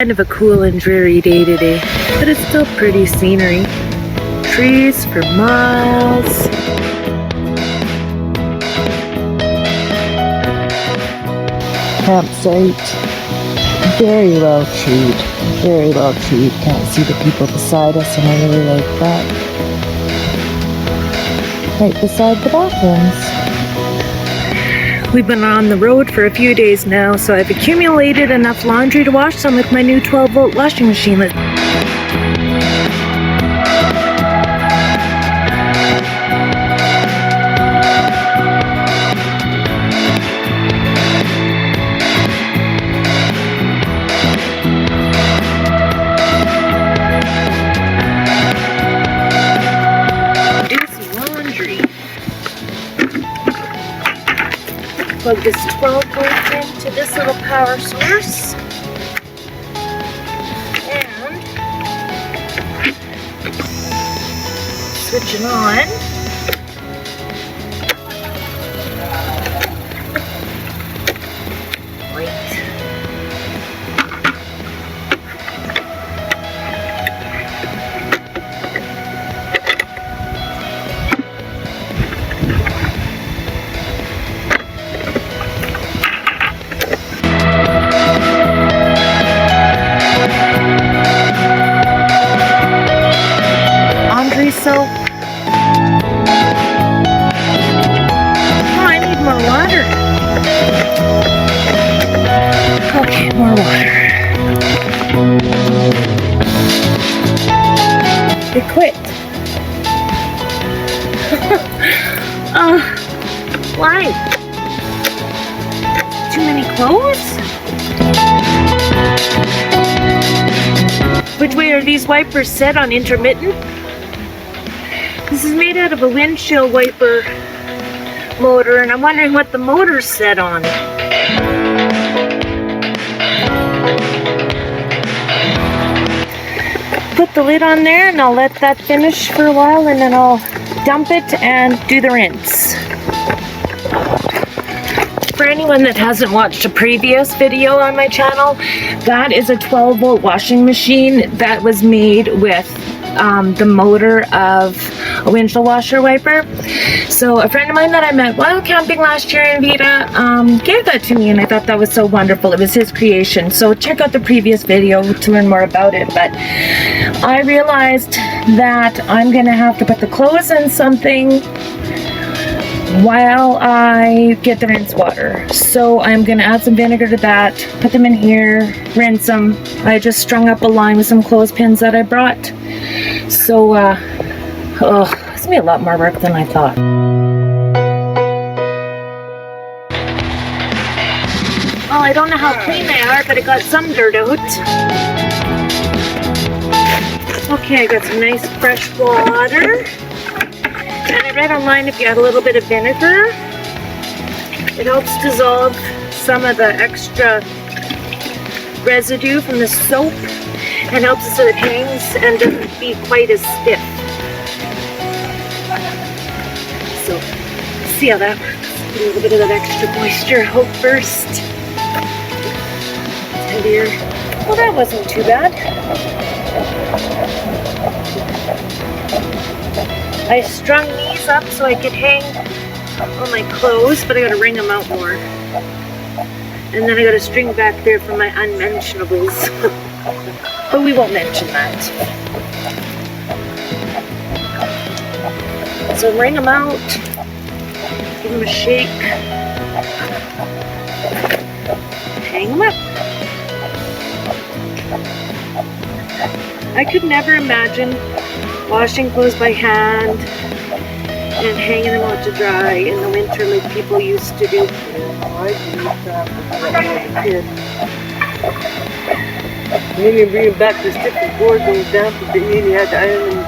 Kind of a cool and dreary day today, but it's still pretty scenery. Trees for miles. Campsite. Very well treed. Very well treed. Can't see the people beside us and I really like that. Right beside the bathrooms. We've been on the road for a few days now, so I've accumulated enough laundry to wash some with my new 12-volt washing machine. Plug this 12-volt into this little power source and switch it on. So, oh, I need more water. Okay, more water. It quit. Why? Too many clothes? Which way are these wipers set on intermittent? This is made out of a windshield wiper motor, and I'm wondering what the motor's set on. Put the lid on there and I'll let that finish for a while, and then I'll dump it and do the rinse. For anyone that hasn't watched a previous video on my channel, that is a 12-volt washing machine that was made with the motor of a windshield washer wiper. So a friend of mine that I met while camping last year in Vita gave that to me, and I thought that was so wonderful. It was his creation. So check out the previous video to learn more about it. But I realized that I'm gonna have to put the clothes in something while I get the rinse water. So I'm gonna add some vinegar to that, put them in here, rinse them. I just strung up a line with some clothespins that I brought. So, it's gonna be a lot more work than I thought. Well, I don't know how clean they are, but I got some dirt out. Okay, I got some nice fresh water. And I read online if you add a little bit of vinegar, it helps dissolve some of the extra residue from the soap and helps it so it hangs and doesn't be quite as stiff. So, see how that works. Put a little bit of that extra moisture out first. Heavier. Well, that wasn't too bad. I strung these up so I could hang on my clothes, but I gotta wring them out more. And then I gotta string back there for my unmentionables. But we won't mention that. So wring them out, give them a shake, hang them up. I could never imagine washing clothes by hand and hanging them out to dry in the winter like people used to do. I used that when I was a kid. And then you bring back the stick and board goes damp, but then you had to iron them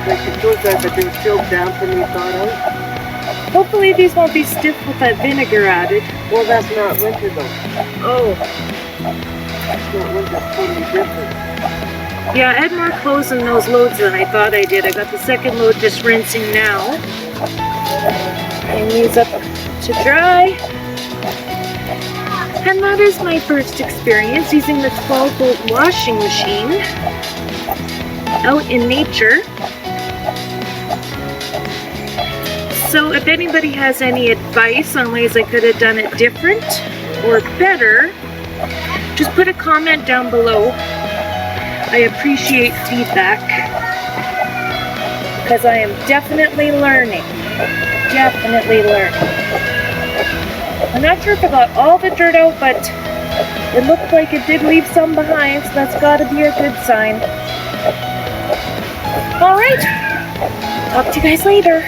like the clothes are, but they were still damp when you thawed out. Hopefully these won't be stiff with that vinegar added. Well, that's not winter though. Oh. It's not winter, it's totally different. Yeah, I had more clothes in those loads than I thought I did. I got the second load just rinsing now. Hang these up to dry. And that is my first experience using the 12-volt washing machine out in nature. So if anybody has any advice on ways I could have done it different or better, just put a comment down below. I appreciate feedback because I am definitely learning. Definitely learning. I'm not sure if I got all the dirt out, but it looked like it did leave some behind, so that's got to be a good sign. All right, talk to you guys later.